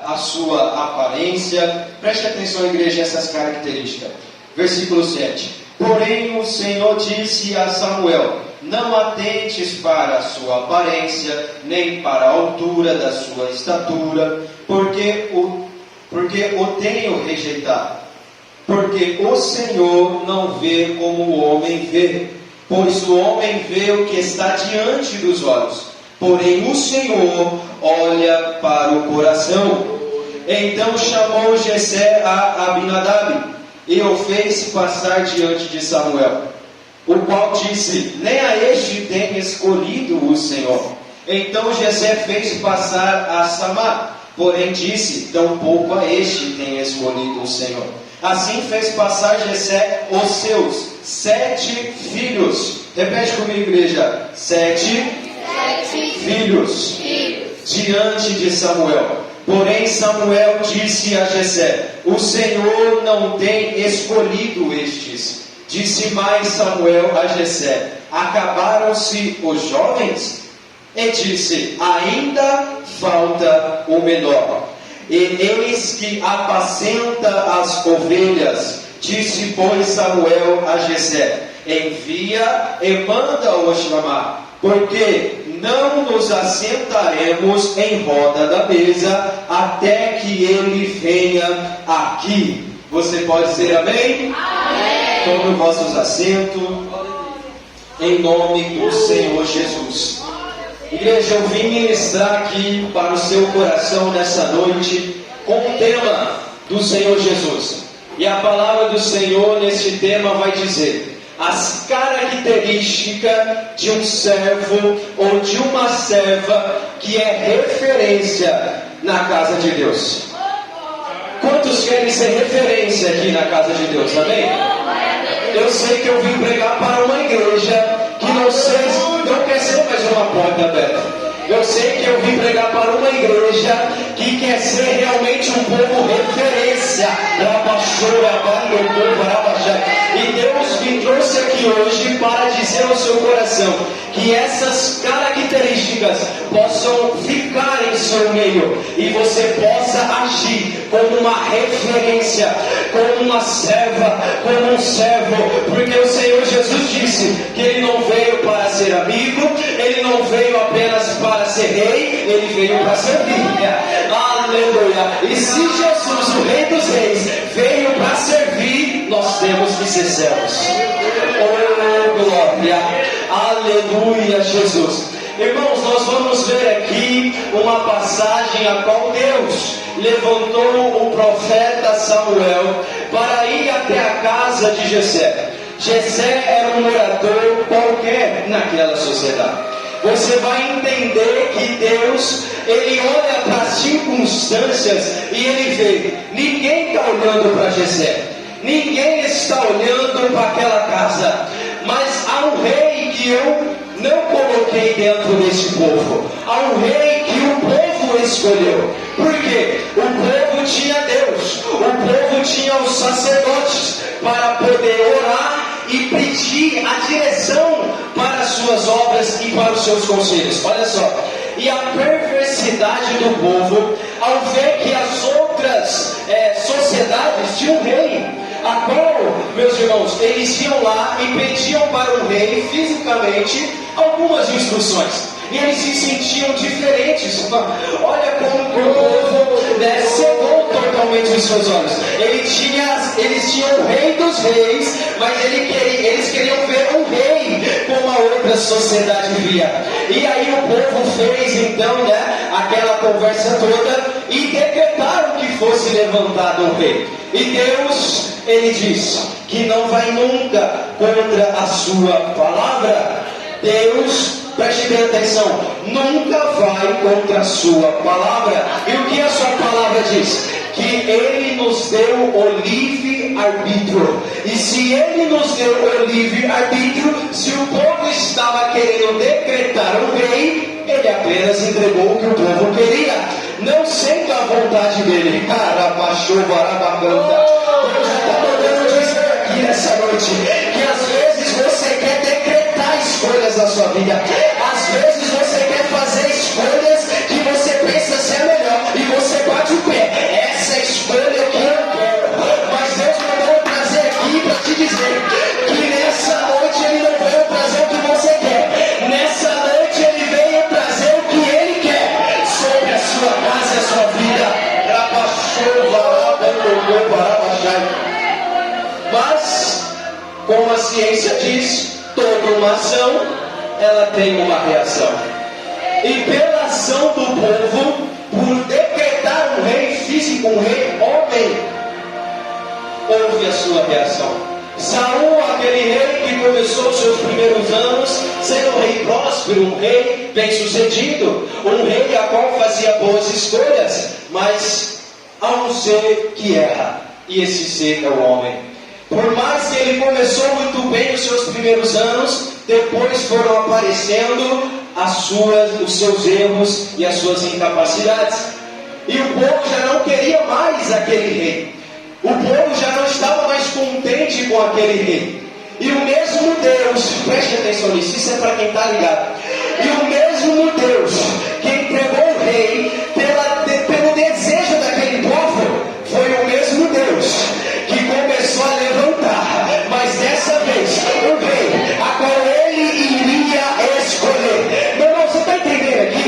a sua aparência. Preste atenção, igreja, essas características. Versículo 7. Porém o Senhor disse a Samuel: não atentes para a sua aparência, nem para a altura da sua estatura, porque o tenho rejeitado. Porque o Senhor não vê como o homem vê, pois o homem vê o que está diante dos olhos, porém o Senhor olha para o coração. Então chamou Jessé a Abinadab e o fez passar diante de Samuel, o qual disse: nem a este tem escolhido o Senhor. Então Jessé fez passar a Samá, porém disse: tampouco a este tem escolhido o Senhor. Assim fez passar Jessé os seus 7 filhos. Repete comigo, igreja: 7 filhos diante de Samuel. Porém Samuel disse a Jessé: o Senhor não tem escolhido estes. Disse mais Samuel a Jessé: acabaram-se os jovens? E disse: ainda falta o menor. E eis que apacenta as ovelhas. Disse, pois, Samuel a Jessé: envia e manda-o chamar, porque não nos assentaremos em roda da mesa até que ele venha aqui. Você pode dizer amém? Amém. Tomem vossos assentos em nome do Senhor Jesus. Igreja, eu vim ministrar aqui para o seu coração nessa noite com o tema do Senhor Jesus. E a palavra do Senhor nesse tema vai dizer: as características de um servo ou de uma serva que é referência na casa de Deus. Quantos querem ser referência aqui na casa de Deus? Amém? Eu sei que eu vim pregar para uma igreja que não quer ser mais uma porta aberta. Eu sei que eu vim pregar para uma igreja que quer ser realmente um povo referência. E Deus me trouxe aqui hoje para dizer ao seu coração que essas características possam ficar em seu meio e você possa agir como uma referência, como uma serva, como um servo, porque o Senhor Jesus disse que Ele não veio para ser amigo, Ele não veio apenas para ser rei, Ele veio para servir. Aleluia! E se Jesus, o Rei dos Reis, veio para servir, nós temos que ser servos. Oh, glória! Aleluia, Jesus! Irmãos, nós vamos ver aqui uma passagem a qual Deus levantou o profeta Samuel para ir até a casa de Jessé. Jessé era um morador qualquer naquela sociedade. Você vai entender que Deus, Ele olha para as circunstâncias e Ele vê, ninguém está olhando para Jessé, ninguém está olhando para aquela casa, mas há um rei que eu não coloquei dentro desse povo, há um rei que o povo escolheu. Por quê? O povo tinha Deus, o povo tinha os sacerdotes para poder orar e pedir a direção para as suas obras e para os seus conselhos. Olha só, e a perversidade do povo, ao ver que as outras sociedades tinham um rei, a qual, meus irmãos, eles iam lá e pediam para o rei fisicamente algumas instruções. E eles se sentiam diferentes. Olha como o povo cegou totalmente os seus olhos. Eles tinham o rei dos reis, mas eles queriam ver um rei como a outra sociedade via. E aí o povo fez então aquela conversa toda e decretaram que fosse levantado um rei. E Deus, Ele diz que não vai nunca contra a sua palavra. Deus, preste bem atenção, nunca vai contra a sua palavra. E o que a sua palavra diz? Que Ele nos deu o livre-arbítrio. E se Ele nos deu o livre-arbítrio, se o povo estava querendo decretar um rei, Ele apenas entregou o que o povo queria, não sendo a vontade dele. Carabachou, barabacanta. Deus está mandando dizer aqui nessa noite que às vezes você quer decretar escolhas na sua vida. Às vezes você quer fazer escolhas que você pensa ser melhor e você bate o pé. Essa escolha que eu quero. Mas Deus mandou eu trazer aqui para te dizer que nessa noite Ele não veio trazer o que você quer. Nessa noite Ele veio trazer o que Ele quer sobre a sua casa e a sua vida. Mas, como a ciência diz, toda uma ação, ela tem uma reação. E pela ação do povo, por decretar um rei físico, um rei homem, houve a sua reação. Saul, aquele rei que começou os seus primeiros anos, sendo um rei próspero, um rei bem-sucedido, um rei a qual fazia boas escolhas, mas há um ser que erra, e esse ser é o homem. Por mais que ele começou muito bem os seus primeiros anos, depois foram aparecendo os seus erros e as suas incapacidades. E o povo já não queria mais aquele rei. O povo já não estava mais contente com aquele rei. E o mesmo Deus, preste atenção nisso, isso é para quem está ligado. E o mesmo Deus que entregou o rei pelo desejo daquele povo, foi o mesmo Deus que começou a levantar, mas dessa vez, um rei a qual ele iria escolher. Meu irmão, você está entendendo aqui?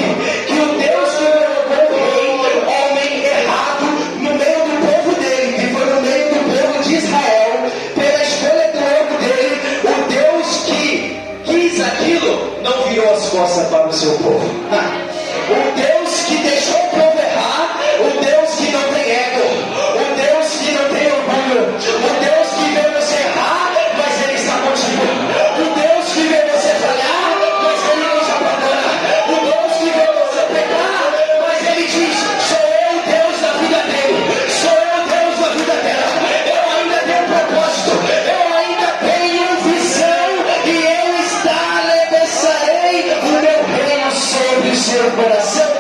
Que o Deus que colocou o rei, homem errado, no meio do povo dele, que foi no meio do povo de Israel, pela escolha do erro dele, o Deus que quis aquilo, não virou as costas para o seu povo. O Deus que deixou o povo errar, o Deus que não tem ego, o Deus que não tem orgulho, o Deus que vê você errar, mas Ele está contigo, o Deus que vê você falhar, mas Ele não te abandona, o Deus que vê você pecar, mas Ele diz: sou eu o Deus da vida dele, sou eu o Deus da vida dela, eu ainda tenho propósito, eu ainda tenho visão, e eu estabelecerei o meu reino sobre o seu coração.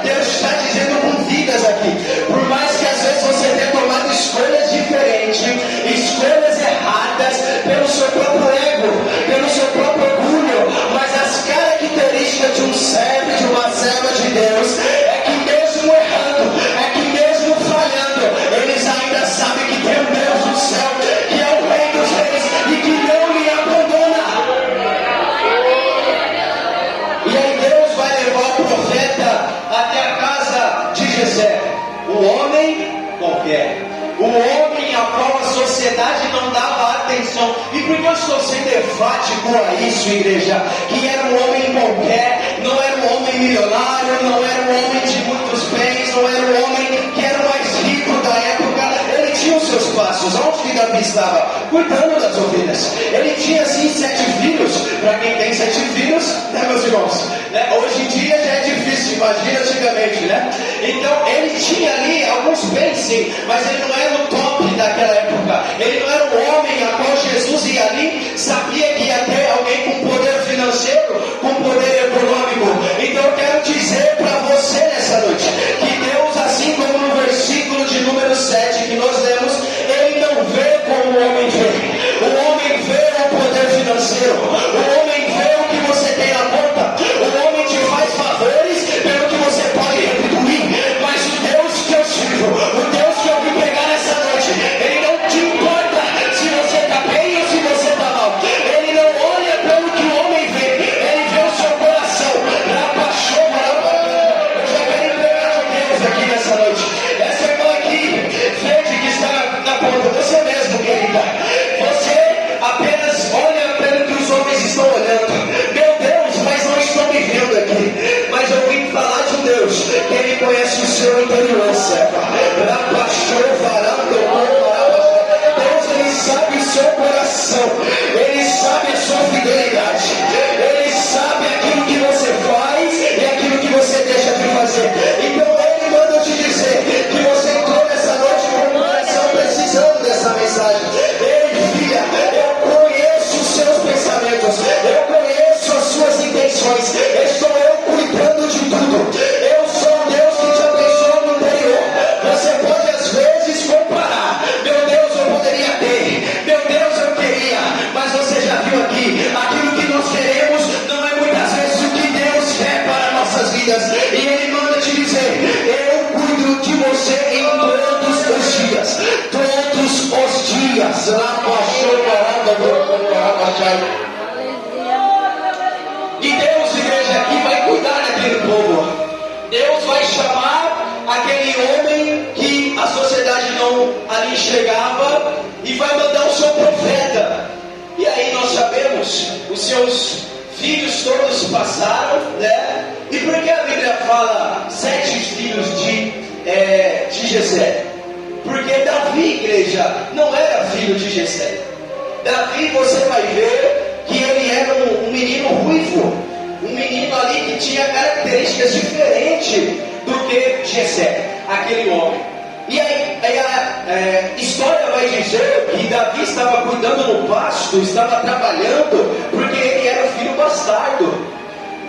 Deus está dizendo com vidas aqui. Por mais que às vezes você tenha tomado escolhas diferentes, escolhas erradas, pelo seu próprio ego, pelo seu próprio orgulho, mas as características de um servo, de uma serva de Deus, é que mesmo errando, é que mesmo falhando, eles ainda sabem que tem um Deus do céu, que é o Rei dos Reis e que não lhe abandona. E aí Deus vai levar o profeta até a casa de Jessé, um homem qualquer, um homem a qual a sociedade não dava atenção. E por que eu estou sendo enfático a isso, igreja? Que era um homem qualquer, não era um homem milionário, não era um homem de muitos bens, não era um homem que era o mais rico da época. Ele tinha os seus passos. Onde que Davi estava? Cuidando das ovelhas. Ele tinha assim 7 filhos. Para quem tem 7 filhos, né, meus irmãos? Né? Hoje em dia já é difícil, imagina antigamente, né? Então ele tinha ali alguns bens, sim, mas ele não era o top daquela época. Ele não era um homem a qual Jesus ia ali, sabia que ia ter alguém com poder financeiro, com poder econômico. Então eu quero dizer para você nessa noite que Deus, assim como no versículo de número 7 que nós lemos, Ele não vê como o homem vê. O homem vê o poder financeiro, o homem vê o que você tem na conta, o homem te faz favores pelo que você pode retribuir, mas o Deus que eu sirvo, o Deus que eu vim pregar nessa noite, Ele não te importa se você está bem ou se você está mal. Ele não olha vidas. E Ele manda te dizer: eu cuido de você em todos os dias. Todos os dias. E Deus, igreja, aqui vai cuidar daquele povo. Deus vai chamar aquele homem que a sociedade não ali enxergava e vai mandar o seu profeta. E aí nós sabemos, os seus filhos todos passaram, né? E por que a Bíblia fala 7 filhos de Jessé? Porque Davi, igreja, não era filho de Jessé. Davi, você vai ver que ele era um menino ruivo, um menino ali que tinha características diferentes do que Jessé, aquele homem. E aí a história vai dizer que Davi estava cuidando no pasto, estava trabalhando, porque ele era filho bastardo.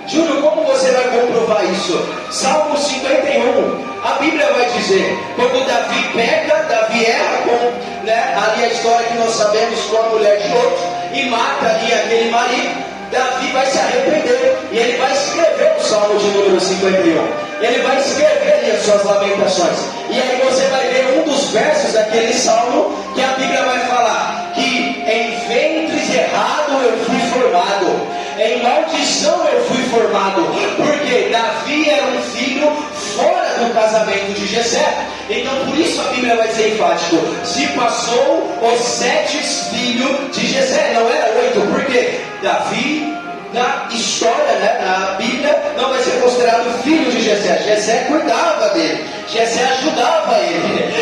Júlio, como você vai comprovar isso? Salmo 51, a Bíblia vai dizer, quando Davi peca, Davi erra com, né, ali a história que nós sabemos com a mulher de outro, e mata ali aquele marido, Davi vai se arrepender, e ele vai escrever o Salmo de número 51, ele vai escrever ali as suas lamentações, e aí você vai ver um dos versos daquele Salmo, que a Bíblia vai falar, que em ventres errado eu fui formado, em maldição eu fui formado, porque Davi era um filho fora do casamento de Jessé. Então por isso a Bíblia vai ser enfático: se passou os 7 filhos de Jessé, não era 8, porque Davi, na história, né, na Bíblia, não vai ser considerado filho de Jessé. Jessé cuidava dele, Jessé ajudava ele.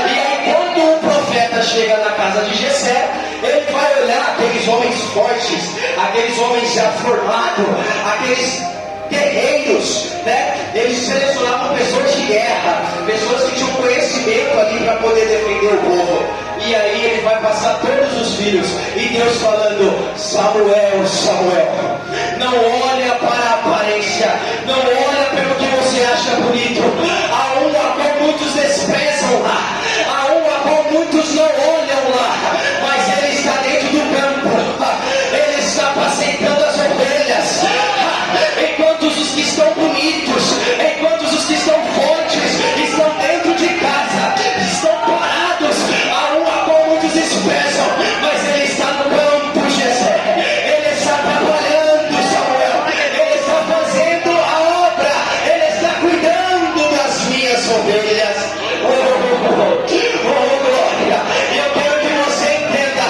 E aí quando o profeta chega na casa de Jessé, ele vai olhar aqueles homens fortes, aqueles homens já formados, aqueles guerreiros, né? Eles selecionavam pessoas de guerra, pessoas que tinham conhecimento ali para poder defender o povo. E aí ele vai passar todos os filhos, e Deus falando: Samuel, Samuel, não olha para a aparência, não olha pelo que você acha bonito. Há um a qual muitos desprezam lá, há um a qual muitos não olham lá, mas ele está dentro do campo, ele está apacentando as ovelhas. Enquanto os que estão bonitos, enquanto os que estão fortes estão dentro de casa, estão parados, há um a qual muitos desprezam, mas ele está no campo, Jessé. Ele está trabalhando, Samuel. Ele está fazendo a obra. Ele está cuidando das minhas ovelhas. Oh, glória! Eu quero que você entenda.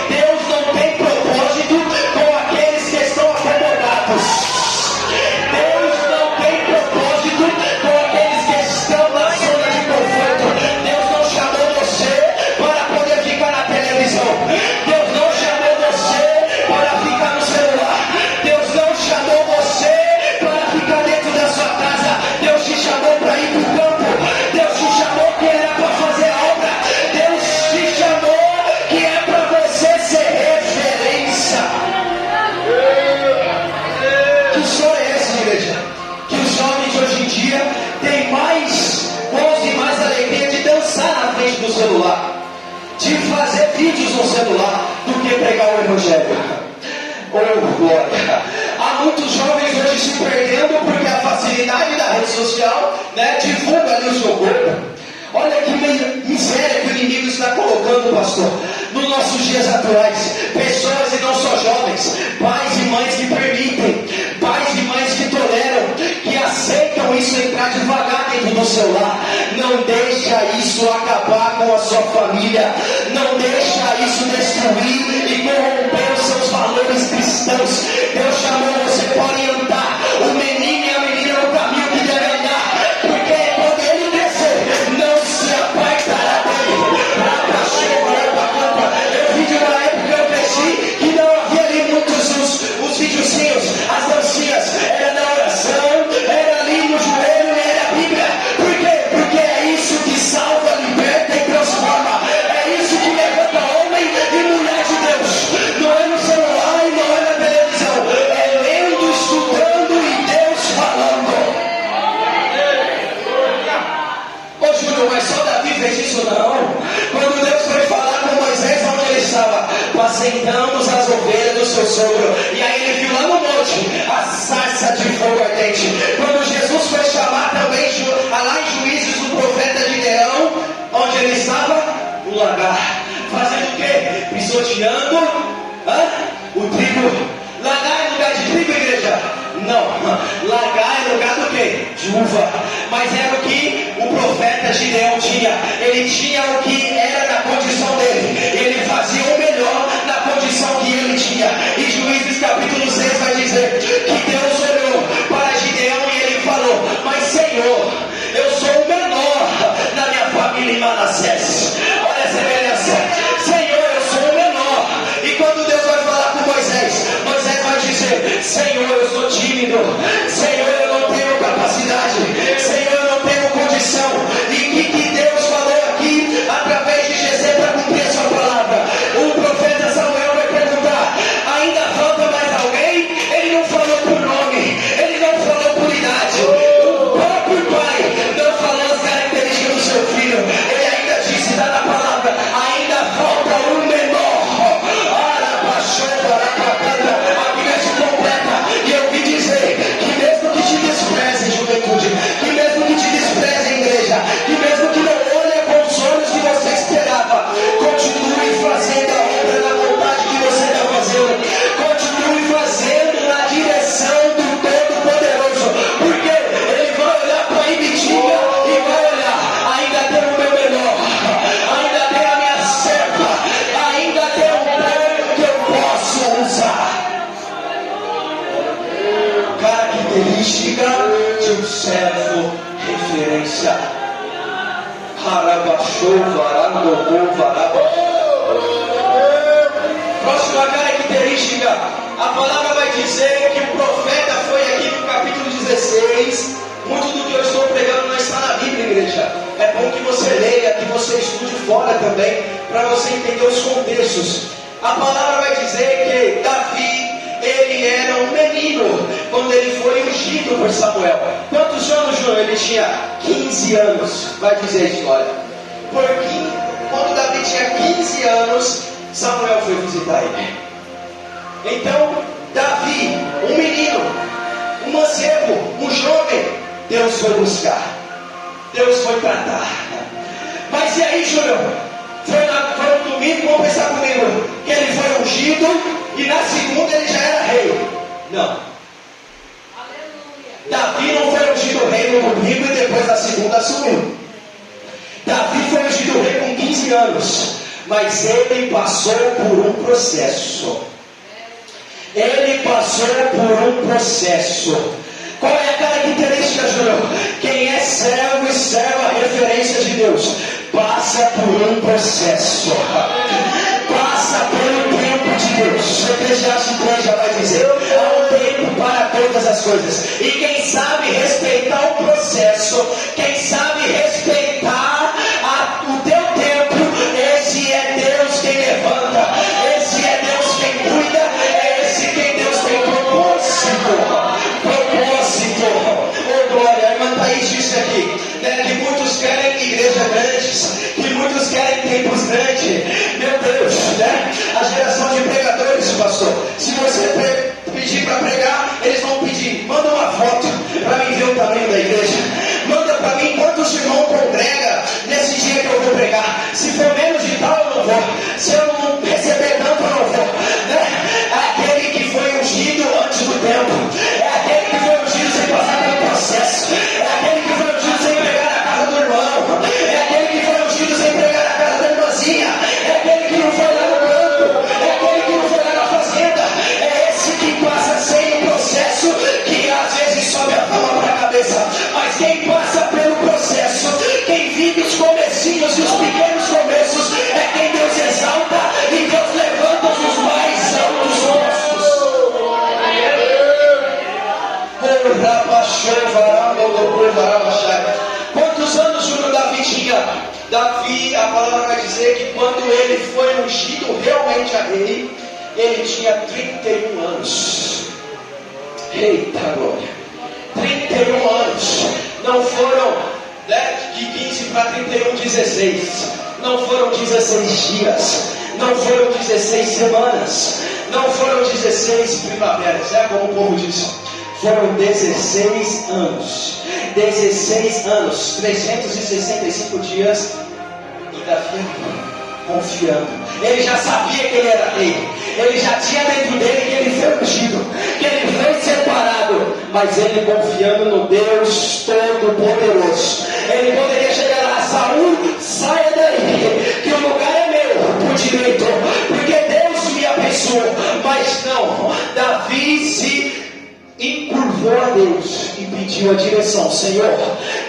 Deus não tem propósito com aqueles que estão acomodados. Deus não tem propósito com aqueles que estão na zona de conforto. Deus não chamou você para poder ficar na televisão. Deus não chamou você para ficar no celular. Deus não chamou você para ficar dentro da sua casa. Deus te chamou para ir para o campo. Deus te chamou que era para fazer a obra. Deus te chamou que é para você ser referência. Que só é esse, igreja? Que os jovens de hoje em dia têm mais gozo e mais alegria de dançar na frente do celular, de fazer vídeos no celular, do que pregar o Evangelho. Oh, glória! Há muitos jovens hoje se perdendo porque a facilidade da rede social, né, divulga ali o seu corpo. Olha que miséria que o inimigo está colocando, pastor, nos nossos dias atuais. Pessoas, e não só jovens, pais e mães que permitem, pais e mães que toleram, que aceitam isso entrar devagar dentro do celular. Não deixa isso acabar com a sua família. Não deixa isso destruir e corromper os seus valores cristãos. Deus chamou você para orientar o menino e a menina no caminho que deve andar, porque quando ele crescer, não se apartará dele. Eu vi de uma época que eu cresci que não havia ali muitos os videozinhos, as dancinhas, era na oração, era ali no joelho e era a Bíblia. Por quê? Porque é isso que salva, liberta e transforma. É isso que levanta homem e mulher de Deus. Não é no celular e não é na televisão, é lendo, estudando e Deus falando. Ô Júlio, mas só Davi fez isso? Não. Quando Deus foi falar com Moisés, onde ele estava? Apacentamos as ovelhas do seu sogro. E aí o trigo. Lagar é lugar de trigo, igreja? Não, lagar é lugar do quê? De uva. Mas era o que o profeta Gideão tinha. Ele tinha o que era da condição dele. Ele fazia o melhor na condição que ele tinha. E Juízes capítulo 6 vai dizer que Deus olhou para Gideão e ele falou: mas Senhor, eu sou o menor na minha família em Manassés. Olha a semelhança. Senhor, eu sou o menor. E quando Deus vai falar com Moisés, Moisés vai dizer: Senhor, eu sou tímido. Senhor, eu não tenho capacidade. Senhor, eu não tenho condição. E o que Deus falou aqui através de Jessé para cumprir a sua palavra? O profeta Samuel vai perguntar: ainda falta mais alguém? Ele não falou por nome, ele não falou por idade. O próprio pai não falou as características do seu filho. Ele ainda disse, dá na palavra: ainda falta um menor. A Bíblia se completa. E eu vi dizer que mesmo que te desprezem, juventude, que mesmo que te desprezem, igreja, que mesmo que não olhem com os olhos que você esperava, continue fazendo a obra na vontade que você está fazendo. Continue fazendo na direção do Todo-Poderoso, porque Ele vai olhar para a Ibitinga e vai olhar: ainda tem o meu menor, ainda tem a minha serva, ainda tem um povo que eu posso usar. Característica de um servo referência. Próxima característica, a palavra vai dizer que o profeta foi aqui no capítulo 16. Muito do que eu estou pregando não está na Bíblia, igreja. É bom que você leia, que você estude fora também, para você entender os contextos. A palavra vai dizer que Davi, ele era um menino quando ele foi ungido por Samuel. Quantos anos, João? Ele tinha 15 anos, vai dizer a história. Porque quando Davi tinha 15 anos, Samuel foi visitar ele. Então, Davi, um menino, um mancebo, um jovem, Deus foi buscar, Deus foi tratar. Mas e aí, Júnior? Foi no domingo, vamos pensar comigo, que ele foi ungido e na segunda ele já era rei. Não. Davi não foi ungido rei no domingo e depois na segunda assumiu. Davi foi ungido rei com 15 anos, mas ele passou por um processo. Ele passou por um processo. Qual é a característica, Júnior? Quem é servo e serva, referência de Deus, passa por um processo. Passa pelo tempo de Deus. Eclesiastes 3 já vai dizer: há um tempo para todas as coisas. E quem sabe respeitar o processo, quem sabe respeitar o teu tempo, esse é Deus quem levanta, esse é Deus quem cuida, é esse quem Deus tem propósito. Oh glória, a irmã Thaís disse aqui, né, que muitos querem igrejas grandes, que muitos querem templos grandes. Meu Deus, né? A geração de pregadores, pastor, se você pedir para pregar, eles vão pedir: manda uma foto para mim ver o tamanho da igreja, manda para mim quantos irmãos congrega nesse dia que eu vou pregar. Se for menos de tal, eu não vou. Se eu não receber tanto, eu não vou, né? É aquele que foi ungido antes do tempo, é aquele que foi ungido sem passar pelo processo, é aquele que foi ungido sem pregar na casa do irmão, é aquele que foi ungido sem pregar na casa da irmãzinha, é aquele que não foi lá no campo, é aquele que não foi lá na fazenda, é esse que passa sem o processo, que às vezes sobe a fama para a cabeça. Mas quem passa pelo processo, quem vive os comecinhos e os pequenos começos, é quem Deus exalta e Deus levanta os mais altos postos. Quantos anos o Davi tinha? Davi, a palavra vai dizer que quando ele foi ungido realmente a rei, ele tinha 31 anos. Eita glória! 31 anos. Não foram, né, de 15 para 31, 16. Não foram 16 dias. Não foram 16 semanas. Não foram 16 primaveras, é como o povo diz. Foram 16 anos. 16 anos, 365 dias. E Davi confiando. Ele já sabia que ele era rei. Ele já tinha dentro dele que ele foi ungido, que ele foi separado. Mas ele confiando no Deus Todo-Poderoso, ele poderia chegar lá: Saul, saia daí, que o lugar é meu por direito, porque Deus me abençoou. Mas não, Davi se encurvou a Deus e pediu a direção: Senhor,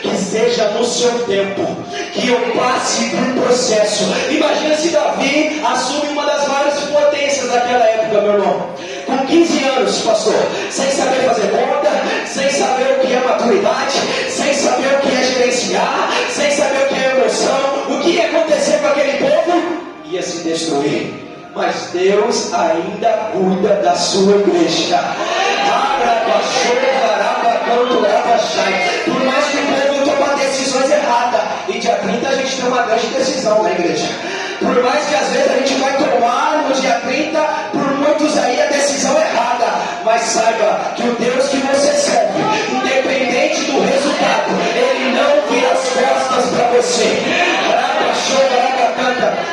que seja no seu tempo, que eu passe por um processo. Imagina se Davi assume uma das várias potências daquela época, meu irmão, com 15 anos, pastor, sem saber fazer conta, sem saber o que é maturidade, sem saber o que é gerenciar, sem saber o que é emoção. O que ia acontecer com aquele povo? Ia se destruir. Mas Deus ainda cuida da sua igreja. Por mais que o povo tome decisões erradas, e dia 30 a gente tem uma grande decisão na igreja. Por mais que às vezes a gente vai tomar no dia 30, por muitos aí a decisão errada, mas saiba que o Deus que você serve, independente do resultado, Ele não vira as costas para você.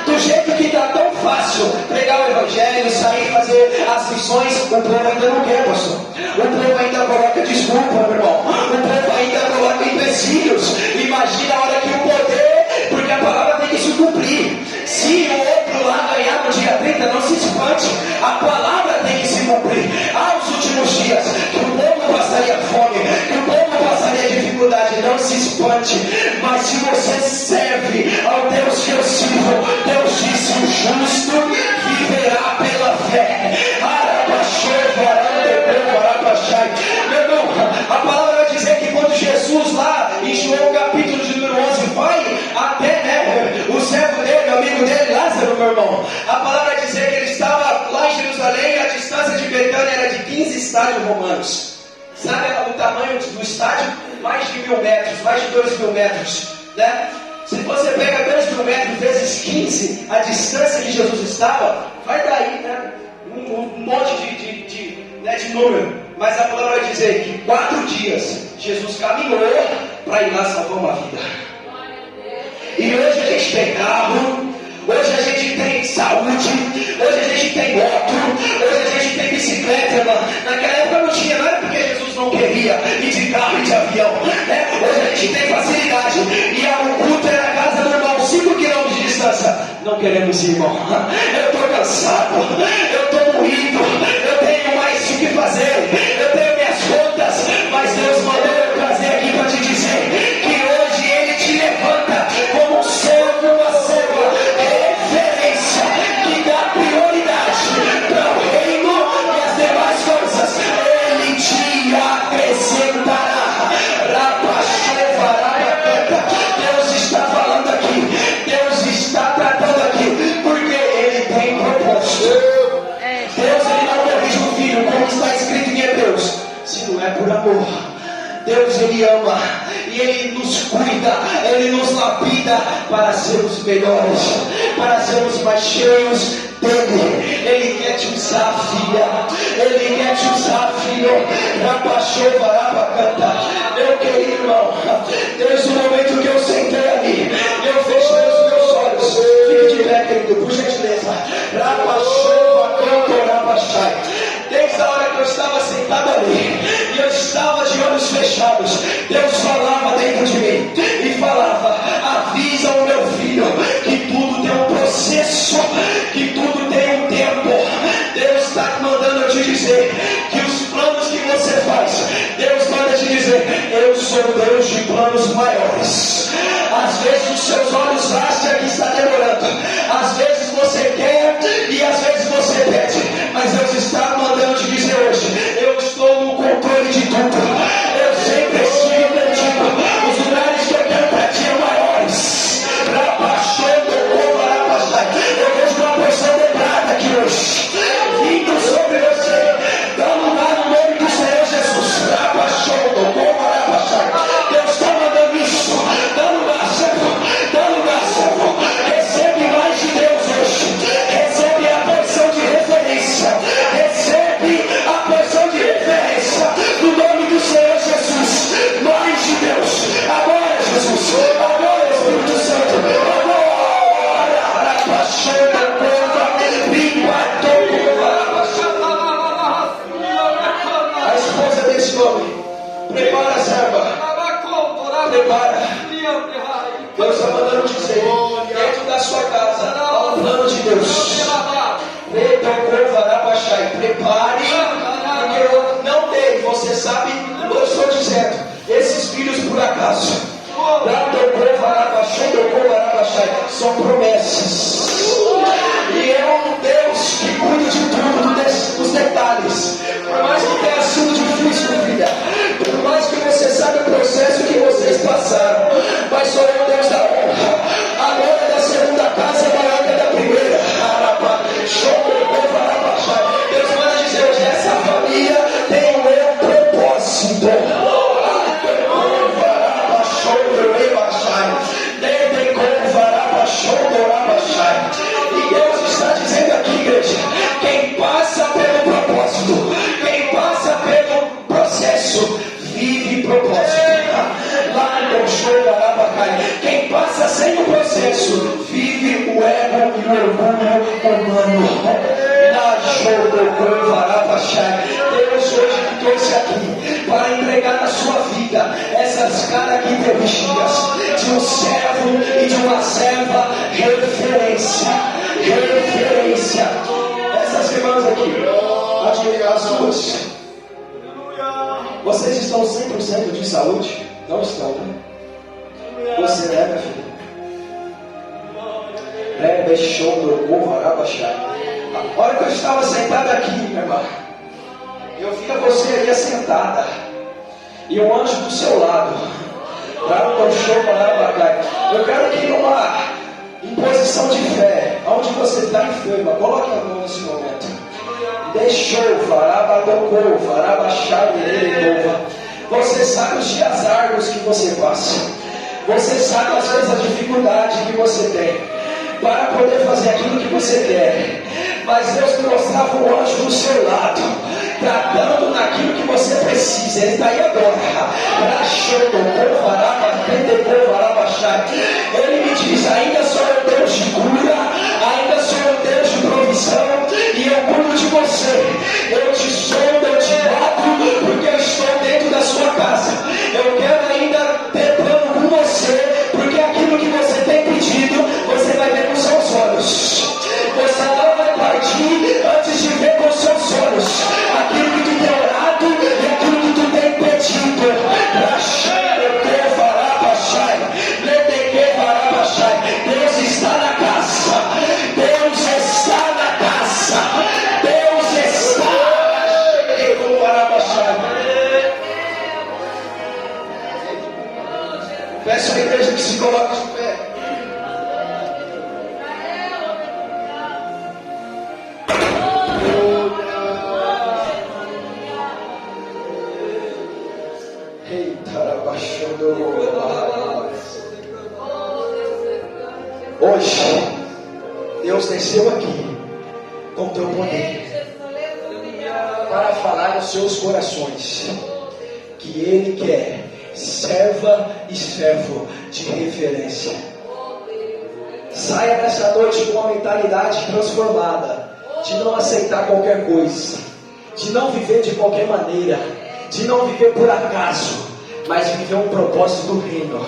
Do jeito que está tão fácil pregar o evangelho, sair e fazer as missões, o povo ainda não quer, pastor. O povo ainda coloca desculpa, meu irmão. O povo ainda coloca empecilhos. Imagina a hora que o poder, porque a palavra tem que se cumprir. Se o outro lá ganhar no dia 30, não se espante. A palavra tem que se cumprir. Aos últimos dias, que o povo passaria fome, que o povo passaria dificuldade, não se espante. Mas se você serve ao Deus que eu sirvo, Deus disse: o justo viverá pela fé. Meu irmão, a palavra vai dizer que quando Jesus lá em João capítulo de número 11 vai até o servo dele, o amigo dele, Lázaro, meu irmão, a palavra vai dizer que ele estava lá em Jerusalém, a distância de Betânia era de 15 estádios romanos. Sabe o tamanho do estádio? Mais de 1.000 metros, mais de 2.000 metros, né? Se você pega 2.000 metros vezes 15, a distância que Jesus estava, vai daí, né? Um monte de número. Mas a palavra vai dizer que 4 dias Jesus caminhou para ir lá salvar uma vida. E hoje a gente tem carro, hoje a gente tem saúde, hoje a gente tem moto, hoje a gente tem bicicleta. Naquela época não tinha, não era porque Jesus não queria ir de carro e de avião, né? Hoje a gente tem facilidade. E o culto era a casa do irmão, 5 quilômetros de distância. Não queremos ir, irmão. Eu estou cansado, eu estou moído, eu tenho mais o que fazer, eu tenho minhas contas. Mas Deus mandou eu trazer aqui para te dizer que hoje Ele te levanta como um servo, uma serva, referência, que dá prioridade para o reino e as demais coisas Ele te acrescentará. Deus está falando aqui, Deus está tratando aqui, porque Ele tem propósito. Deus, Ele não corrige o filho, como está escrito em Hebreus, se não é por amor. Deus, Ele ama e Ele nos cuida, Ele nos lapida para sermos melhores, para sermos mais cheios dEle. Ele quer te usar, filha, Ele quer te usar, filho. Meu querido irmão, desde o momento que eu sentei ali, eu fechei os meus olhos. Fique de pé, querido, por gentileza. Desde a hora que eu estava sentado ali, e eu estava de olhos fechados, Deus falava dentro de mim e falava: avisa o meu filho que tudo tem um processo, que tudo tem um tempo. Deus está mandando eu te dizer que os planos que você faz, Deus manda te dizer: eu sou Deus de planos maiores. Às vezes os seus olhos acham que está demorando, às vezes você quer e às vezes você pede, mas Deus está mandando te dizer hoje: eu estou no controle de tudo, eu sempre estive contigo. Os lugares que eu quero para ti são maiores. Eu vejo uma porção de prata aqui hoje vindo sobre você. Dá lugar no nome do Senhor Jesus. Deus está mandando isso. Dá lugar, servo. Dá lugar, servo. Receba sabe, eu estou dizendo, esses filhos por acaso, são promessas. E é um Deus que cuida de tudo, dos detalhes. Por mais que tenha sido difícil, filha, por mais que você saiba o processo que vocês passaram, mas sou eu, Deus da honra. A glória da segunda casa é maior que a da primeira. Deus manda dizer hoje, essa família tem o meu propósito. E Deus está dizendo aqui, igreja, quem passa pelo propósito, quem passa pelo processo, vive propósito. Quem passa sem o processo, vive o ego e o orgulho humano. Deus hoje me trouxe aqui para entregar na sua vida essas características de um servo e de uma serva referência. Essas irmãs aqui, admirar as duas. Vocês estão 100% de saúde? Não estão, né? Você é, minha filha? A hora que eu estava sentado aqui, minha irmã, eu vi você aí sentada e um anjo do seu lado. Eu quero que numa imposição de fé, onde você está enferma, coloque a mão nesse momento. Você sabe os dias árduos que você passa. Você sabe às vezes a dificuldade que você tem para poder fazer aquilo que você quer. Mas Deus me mostrava um anjo do seu lado, tratando naquilo que você precisa. Ele está aí agora. Ele me diz, ainda sou eu Deus de cura, ainda sou eu Deus de provisão, e eu cuido de você. Eu te sondo, eu te bato, porque eu estou dentro da sua casa. Eu quero ainda ter plano com você, porque aquilo que você tem pedido, você vai ver com seus olhos. Você não vai partir antes de ver com seus olhos aquilo que tu tem orado e aquilo que tu tem pedido. Deus está na casa. Deus está na casa. Deus está. Peço à igreja que se coloque de pé. Hoje, Deus desceu aqui com teu poder para falar aos seus corações que Ele quer serva e servo de referência. Saia nessa noite com uma mentalidade transformada, de não aceitar qualquer coisa, de não viver de qualquer maneira, de não viver por acaso, mas viver um propósito do reino.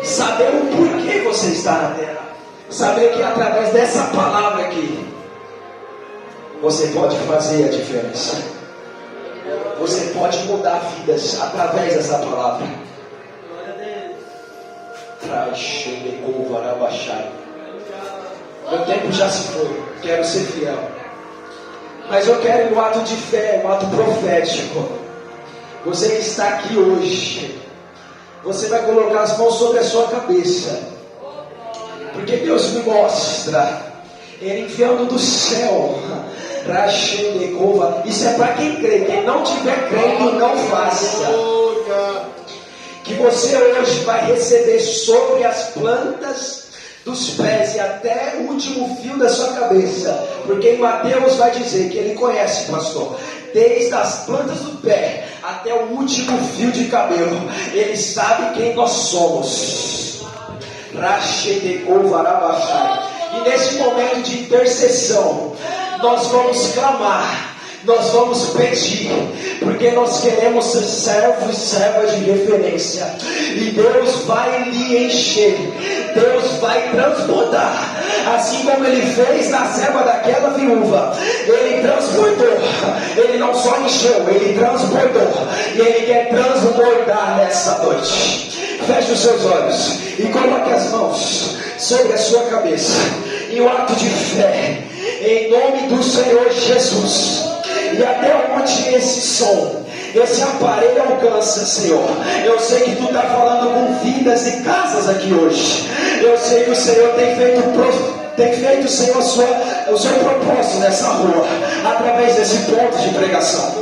Saber o porquê você está na terra. Saber que através dessa palavra aqui, você pode fazer a diferença. Você pode mudar vidas através dessa palavra. Meu tempo já se foi. Quero ser fiel. Mas eu quero um ato de fé, um ato profético. Você que está aqui hoje, você vai colocar as mãos sobre a sua cabeça, porque Deus me mostra Ele enviando do céu. Isso é para quem crê. Quem não tiver crendo, não faça. Que você hoje vai receber sobre as plantas dos pés e até o último fio da sua cabeça, porque em Mateus vai dizer que Ele conhece, pastor, desde as plantas do pé até o último fio de cabelo. Ele sabe quem nós somos. E nesse momento de intercessão, nós vamos clamar, nós vamos pedir, porque nós queremos ser servos e servas de referência. E Deus vai lhe encher, Deus vai transbordar, assim como Ele fez na serva daquela viúva. Ele transbordou, Ele não não só encheu, Ele transbordou. E Ele quer transbordar nessa noite. Feche os seus olhos e coloque as mãos sobre a sua cabeça, em um ato de fé, em nome do Senhor Jesus. E até onde esse som, esse aparelho alcança, Senhor, eu sei que Tu está falando com vidas e casas aqui hoje. Eu sei que o Senhor tem feito, Senhor, o seu propósito nessa rua, através desse ponto de pregação.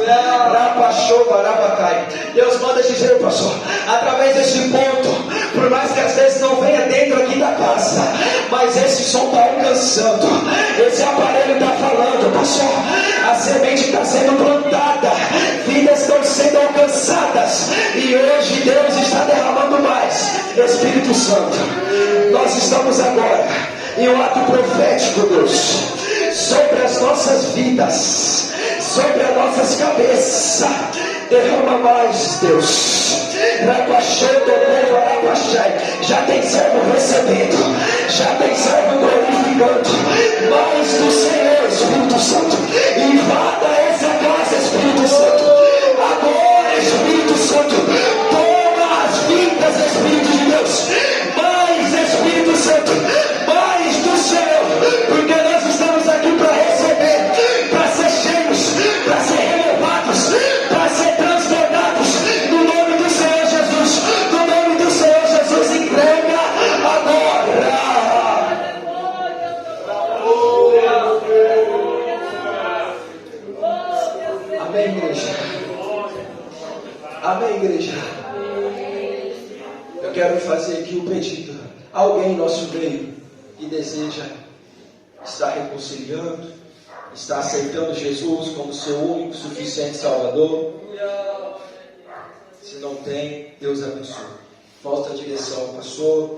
Deus manda dizer, pastor, através desse ponto, por mais que às vezes não venha dentro aqui da casa, mas esse som está alcançando, esse aparelho está falando, pastor, a semente está sendo plantada, vidas estão sendo alcançadas, e hoje Deus está derramando mais. Espírito Santo, nós estamos agora em um ato profético, Deus, sobre as nossas vidas, sobre as nossas cabeças. Derrama mais, Deus. Já tem servo recebendo, já tem servo glorificando. Mais do Senhor, Espírito Santo. Invada essa casa, Espírito Santo. Agora, Espírito Santo, toma as vidas, Espírito de Deus. Mais, Espírito Santo, mais do Senhor, porque nós estamos aqui para receber, para ser cheios, para ser renovados, para ser transformados, no nome do Senhor Jesus. No nome do Senhor Jesus, entrega agora. Amém, igreja. Amém, igreja. Eu quero fazer aqui um pedido. Alguém em nosso meio que deseja estar reconciliando, está aceitando Jesus como seu único, suficiente Salvador? Se não tem, Deus abençoe. Volta a direção, pastor.